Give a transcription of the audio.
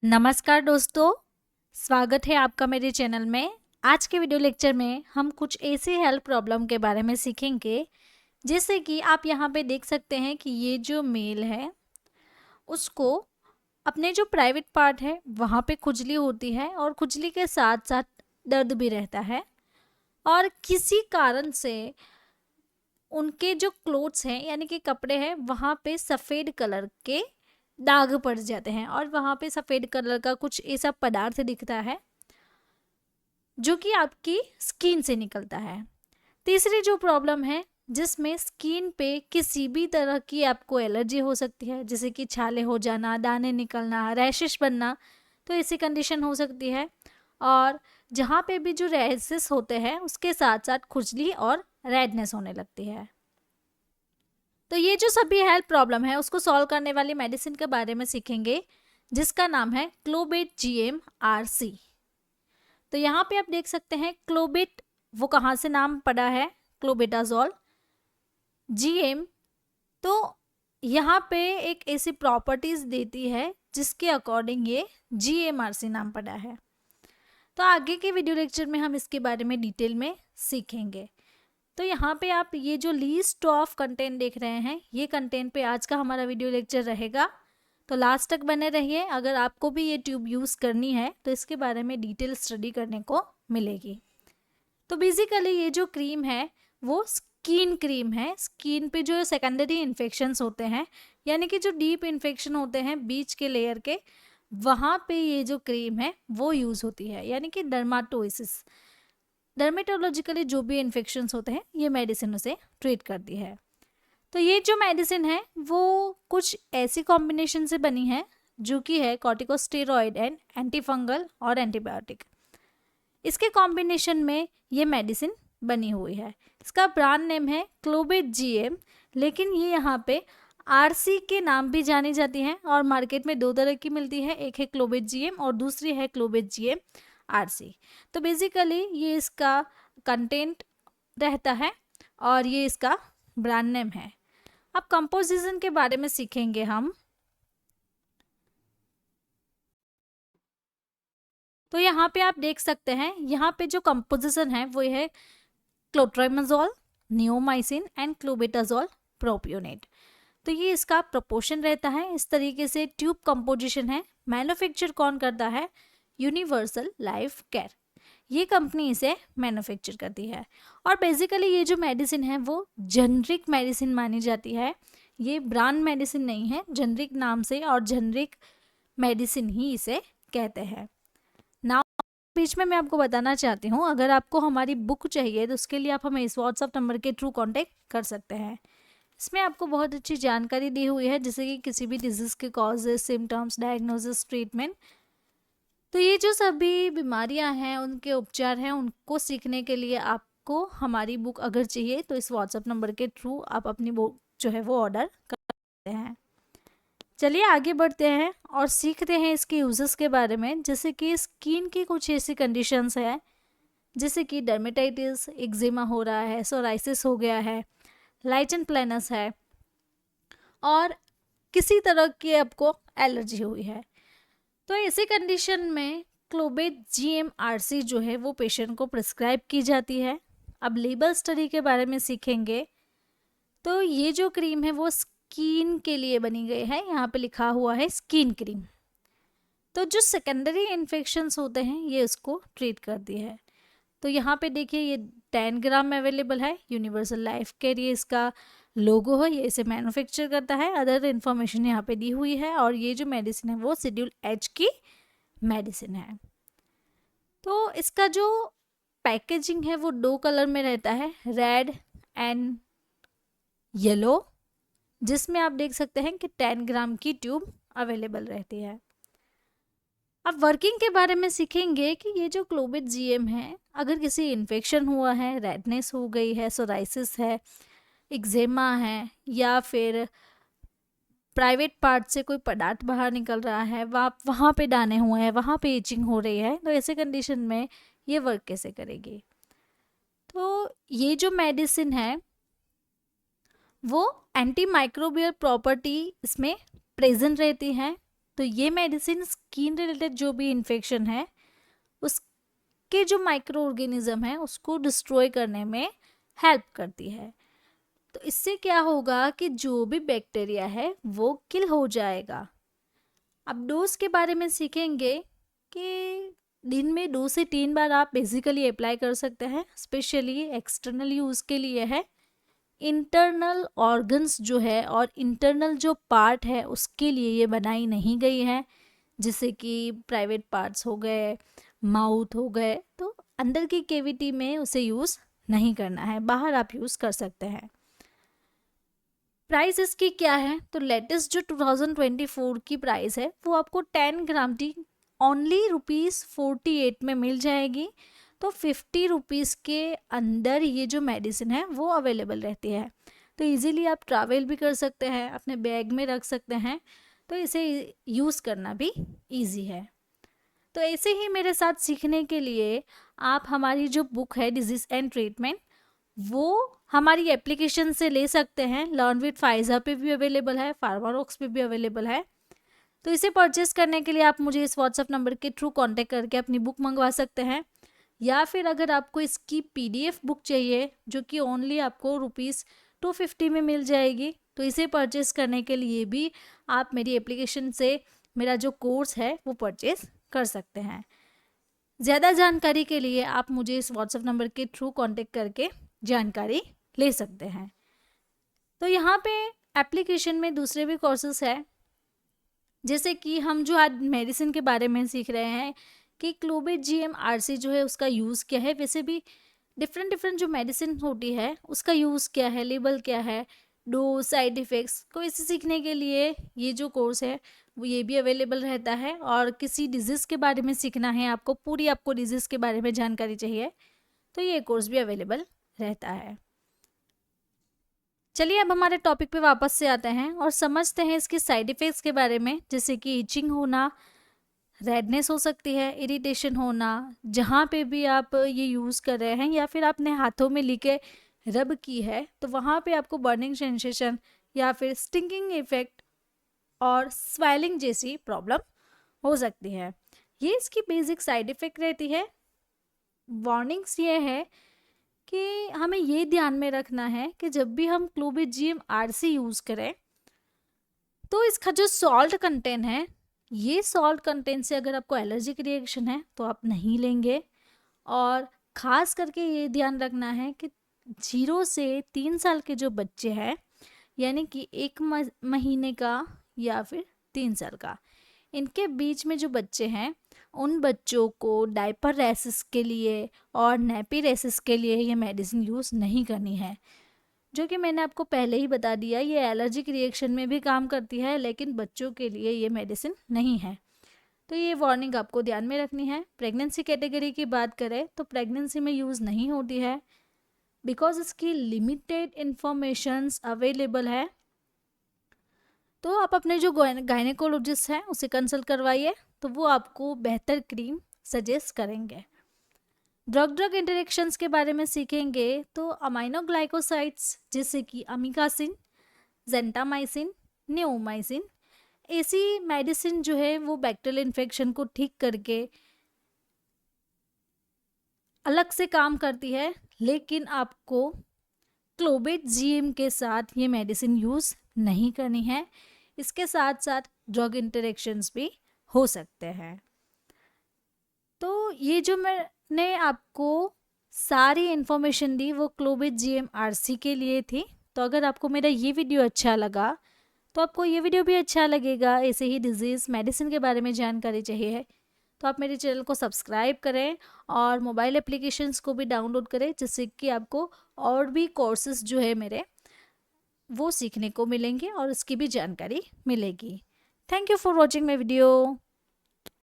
नमस्कार दोस्तों, स्वागत है आपका मेरे चैनल में। आज के वीडियो लेक्चर में हम कुछ ऐसे हेल्थ प्रॉब्लम के बारे में सीखेंगे। जैसे कि आप यहाँ पे देख सकते हैं कि ये जो मेल है उसको अपने जो प्राइवेट पार्ट है वहाँ पे खुजली होती है और खुजली के साथ साथ दर्द भी रहता है। और किसी कारण से उनके जो क्लोथ्स हैं यानी कि कपड़े हैं वहाँ पे सफ़ेद कलर के दाग पड़ जाते हैं और वहाँ पे सफ़ेद कलर का कुछ ऐसा पदार्थ दिखता है जो कि आपकी स्किन से निकलता है। तीसरी जो प्रॉब्लम है जिसमें स्किन पे किसी भी तरह की आपको एलर्जी हो सकती है, जैसे कि छाले हो जाना, दाने निकलना, रैशेस बनना, तो ऐसी कंडीशन हो सकती है। और जहाँ पे भी जो रैशेस होते हैं उसके साथ साथ खुजली और रेडनेस होने लगती है। तो ये जो सभी हेल्थ प्रॉब्लम है उसको सॉल्व करने वाली मेडिसिन के बारे में सीखेंगे जिसका नाम है क्लोबेट जीएम आरसी। तो यहाँ पे आप देख सकते हैं क्लोबेट वो कहाँ से नाम पड़ा है, क्लोबेटाजोल। जीएम तो यहाँ पे एक ऐसी प्रॉपर्टीज देती है जिसके अकॉर्डिंग ये जीएमआरसी नाम पड़ा है। तो आगे के वीडियो लेक्चर में हम इसके बारे में डिटेल में सीखेंगे। तो यहाँ पे आप ये जो लीस्ट ऑफ कंटेंट देख रहे हैं ये कंटेंट पे आज का हमारा वीडियो लेक्चर रहेगा, तो लास्ट तक बने रहिए। अगर आपको भी ये ट्यूब यूज़ करनी है तो इसके बारे में डिटेल स्टडी करने को मिलेगी। तो बेसिकली ये जो क्रीम है वो स्किन क्रीम है। स्किन पे जो सेकेंडरी इन्फेक्शंस होते हैं यानी कि जो डीप इन्फेक्शन होते हैं बीच के लेयर के, वहाँ पे ये जो क्रीम है वो यूज़ होती है, यानी कि डर्माटोसिस, डर्मेटोलॉजिकली जो भी इन्फेक्शंस होते हैं ये मेडिसिन उसे ट्रीट करती है। तो ये जो मेडिसिन है वो कुछ ऐसी कॉम्बिनेशन से बनी है जो कि है कॉर्टिकोस्टेरॉइड एंड एंटीफंगल और एंटीबायोटिक। इसके कॉम्बिनेशन में ये मेडिसिन बनी हुई है। इसका ब्रांड नेम है क्लोबेट जीएम, लेकिन ये यहाँ पे आरसी के नाम भी जानी जाती है और मार्केट में दो तरह की मिलती है, एक है क्लोबेट जीएम और दूसरी है क्लोबेट जीएम आरसी। तो बेसिकली ये इसका कंटेंट रहता है और ये इसका ब्रांड नेम है। अब कंपोजिशन के बारे में सीखेंगे हम। तो यहाँ पे आप देख सकते हैं यहाँ पे जो कंपोजिशन है वो है clotrimazole, neomycin and clobetasol propionate. तो ये इसका प्रोपोर्शन रहता है। इस तरीके से ट्यूब कंपोजिशन है। मैन्युफैक्चर कौन करता है? यूनिवर्सल लाइफ केयर, ये कंपनी इसे मैन्युफैक्चर करती है। और बेसिकली ये जो मेडिसिन है वो जेनरिक मेडिसिन मानी जाती है। ये ब्रांड मेडिसिन नहीं है, जेनरिक नाम से और जेनरिक मेडिसिन ही इसे कहते हैं। नाउ बीच में मैं आपको बताना चाहती हूँ, अगर आपको हमारी बुक चाहिए तो उसके लिए आप हमें इस व्हाट्सएप नंबर के थ्रू कांटेक्ट कर सकते हैं। इसमें आपको बहुत अच्छी जानकारी दी हुई है, जैसे कि किसी भी डिजीज़ के कॉजेज, सिम्टम्स, डायग्नोसिस, ट्रीटमेंट। तो ये जो सभी बीमारियां हैं उनके उपचार हैं, उनको सीखने के लिए आपको हमारी बुक अगर चाहिए तो इस व्हाट्सएप नंबर के थ्रू आप अपनी बुक जो है वो ऑर्डर कर सकते हैं। चलिए आगे बढ़ते हैं और सीखते हैं इसके यूजेस के बारे में। जैसे कि स्किन की कुछ ऐसी कंडीशंस है जैसे कि डर्मेटाइटिस, एक्जिमा हो रहा है, सोराइसिस हो गया है, लाइटन प्लेनस है और किसी तरह की आपको एलर्जी हुई है। तो ऐसी कंडीशन में क्लोबेट जीएमआरसी जो है वो पेशेंट को प्रिस्क्राइब की जाती है। अब लेबल स्टडी के बारे में सीखेंगे। तो ये जो क्रीम है वो स्किन के लिए बनी गई है, यहाँ पे लिखा हुआ है स्किन क्रीम। तो जो सेकेंडरी इन्फेक्शंस होते हैं ये उसको ट्रीट करती है। तो यहाँ पे देखिए ये 10 ग्राम में अवेलेबल है। यूनिवर्सल लाइफ केयर ये इसका लोगो है, ये इसे मैन्युफैक्चर करता है। अदर इन्फॉर्मेशन यहाँ पे दी हुई है और ये जो मेडिसिन है वो शेड्यूल एच की मेडिसिन है। तो इसका जो पैकेजिंग है वो 2 कलर में रहता है, रेड एंड येलो, जिसमें आप देख सकते हैं कि 10 ग्राम की ट्यूब अवेलेबल रहती है। अब वर्किंग के बारे में सीखेंगे कि ये जो क्लोबेट जीएम है, अगर किसी इन्फेक्शन हुआ है, रेडनेस हो गई है, सोराइसिस है, एक्जेमा है या फिर प्राइवेट पार्ट से कोई पदार्थ बाहर निकल रहा है, वहाँ पे दाने हुए हैं, वहाँ पे इचिंग हो रही है, तो ऐसे कंडीशन में ये वर्क कैसे करेगी? तो ये जो मेडिसिन है वो एंटी माइक्रोबियल प्रॉपर्टी इसमें प्रेजेंट रहती है। तो ये मेडिसिन स्किन रिलेटेड जो भी इन्फेक्शन है उसके जो माइक्रो ऑर्गेनिज्म है उसको डिस्ट्रॉय करने में हेल्प करती है। तो इससे क्या होगा कि जो भी बैक्टीरिया है वो किल हो जाएगा। अब डोज के बारे में सीखेंगे कि दिन में 2 से 3 बार आप बेसिकली अप्लाई कर सकते हैं। स्पेशली एक्सटर्नल यूज़ के लिए है। इंटरनल ऑर्गन्स जो है और इंटरनल जो पार्ट है उसके लिए ये बनाई नहीं गई है, जैसे कि प्राइवेट पार्ट्स हो गए, माउथ हो गए, तो अंदर की कैविटी में उसे यूज़ नहीं करना है, बाहर आप यूज़ कर सकते हैं। प्राइस इसकी क्या है? तो लेटेस्ट जो 2024 की प्राइस है वो आपको 10 ग्राम टी ओनली ₹48 में मिल जाएगी। तो 50 रुपीज़ के अंदर ये जो मेडिसिन है वो अवेलेबल रहती है। तो इजीली आप ट्रैवल भी कर सकते हैं, अपने बैग में रख सकते हैं, तो इसे यूज़ करना भी इजी है। तो ऐसे ही मेरे साथ सीखने के लिए आप हमारी जो बुक है डिजीज़ एंड ट्रीटमेंट वो हमारी एप्लीकेशन से ले सकते हैं। लर्न विद फाइजा पे भी अवेलेबल है, फार्मारॉक्स पे भी अवेलेबल है। तो इसे परचेस करने के लिए आप मुझे इस व्हाट्सएप नंबर के थ्रू कांटेक्ट करके अपनी बुक मंगवा सकते हैं, या फिर अगर आपको इसकी PDF बुक चाहिए जो कि ओनली आपको ₹250 में मिल जाएगी, तो इसे परचेस करने के लिए भी आप मेरी एप्लीकेशन से मेरा जो कोर्स है वो परचेस कर सकते हैं। ज़्यादा जानकारी के लिए आप मुझे इस व्हाट्सएप नंबर के थ्रू कांटेक्ट करके जानकारी ले सकते हैं। तो यहाँ पे एप्लीकेशन में दूसरे भी कोर्सेस है, जैसे कि हम जो आज मेडिसिन के बारे में सीख रहे हैं कि क्लोबेट GM-RC जो है उसका यूज़ क्या है। वैसे भी डिफरेंट जो मेडिसिन होती है उसका यूज़ क्या है, लेबल क्या है, डोज, साइड इफ़ेक्ट्स को इसे सीखने के लिए ये जो कोर्स है वो ये भी अवेलेबल रहता है। और किसी डिजीज़ के बारे में सीखना है आपको, पूरी आपको डिजीज़ के बारे में जानकारी चाहिए, तो ये कोर्स भी अवेलेबल रहता है। चलिए अब हमारे टॉपिक पे वापस से आते हैं और समझते हैं इसके साइड इफ़ेक्ट्स के बारे में, जैसे कि इचिंग होना, रेडनेस हो सकती है, इरिटेशन होना जहाँ पे भी आप ये यूज़ कर रहे हैं, या फिर आपने हाथों में लेके रब की है तो वहाँ पे आपको बर्निंग सेंसेशन या फिर स्टिंगिंग इफेक्ट और स्वेलिंग जैसी प्रॉब्लम हो सकती है। ये इसकी बेसिक साइड इफ़ेक्ट रहती है। वार्निंग्स ये है कि हमें ये ध्यान में रखना है कि जब भी हम क्लोबेट GM-RC यूज़ करें तो इसका जो सॉल्ट कंटेंट है, ये सॉल्ट कंटेंट से अगर आपको एलर्जिक रिएक्शन है तो आप नहीं लेंगे। और ख़ास करके ये ध्यान रखना है कि 0 से 3 साल के जो बच्चे हैं, यानी कि 1 महीने का या फिर 3 साल का, इनके बीच में जो बच्चे हैं उन बच्चों को डायपर रैशेस के लिए और नैपी रैशेस के लिए ये मेडिसिन यूज़ नहीं करनी है, जो कि मैंने आपको पहले ही बता दिया। ये एलर्जिक रिएक्शन में भी काम करती है, लेकिन बच्चों के लिए ये मेडिसिन नहीं है। तो ये वार्निंग आपको ध्यान में रखनी है। प्रेगनेंसी कैटेगरी की बात करें तो प्रेगनेंसी में यूज़ नहीं होती है, बिकॉज इसकी लिमिटेड इंफॉर्मेशंस अवेलेबल है। तो आप अपने जो गायनेकोलॉजिस्ट हैं उसे कंसल्ट करवाइए, तो वो आपको बेहतर क्रीम सजेस्ट करेंगे। ड्रग इंटरेक्शंस के बारे में सीखेंगे तो अमाइनोग्लाइकोसाइड्स जैसे कि अमीकासिन, जेंटामाइसिन, नियोमाइसिन, ऐसी मेडिसिन जो है वो बैक्टीरियल इन्फेक्शन को ठीक करके अलग से काम करती है, लेकिन आपको क्लोबेट GM के साथ ये मेडिसिन यूज़ नहीं करनी है। इसके साथ साथ ड्रग इंटरेक्शंस भी हो सकते हैं। तो ये जो मैंने आपको सारी इन्फॉर्मेशन दी वो क्लोबेट GM-RC के लिए थी। तो अगर आपको मेरा ये वीडियो अच्छा लगा तो आपको ये वीडियो भी अच्छा लगेगा। ऐसे ही डिजीज़ मेडिसिन के बारे में जानकारी चाहिए तो आप मेरे चैनल को सब्सक्राइब करें और मोबाइल एप्लीकेशंस को भी डाउनलोड करें, जिससे कि आपको और भी कोर्सेज जो है मेरे वो सीखने को मिलेंगे और उसकी भी जानकारी मिलेगी। Thank you for watching my video.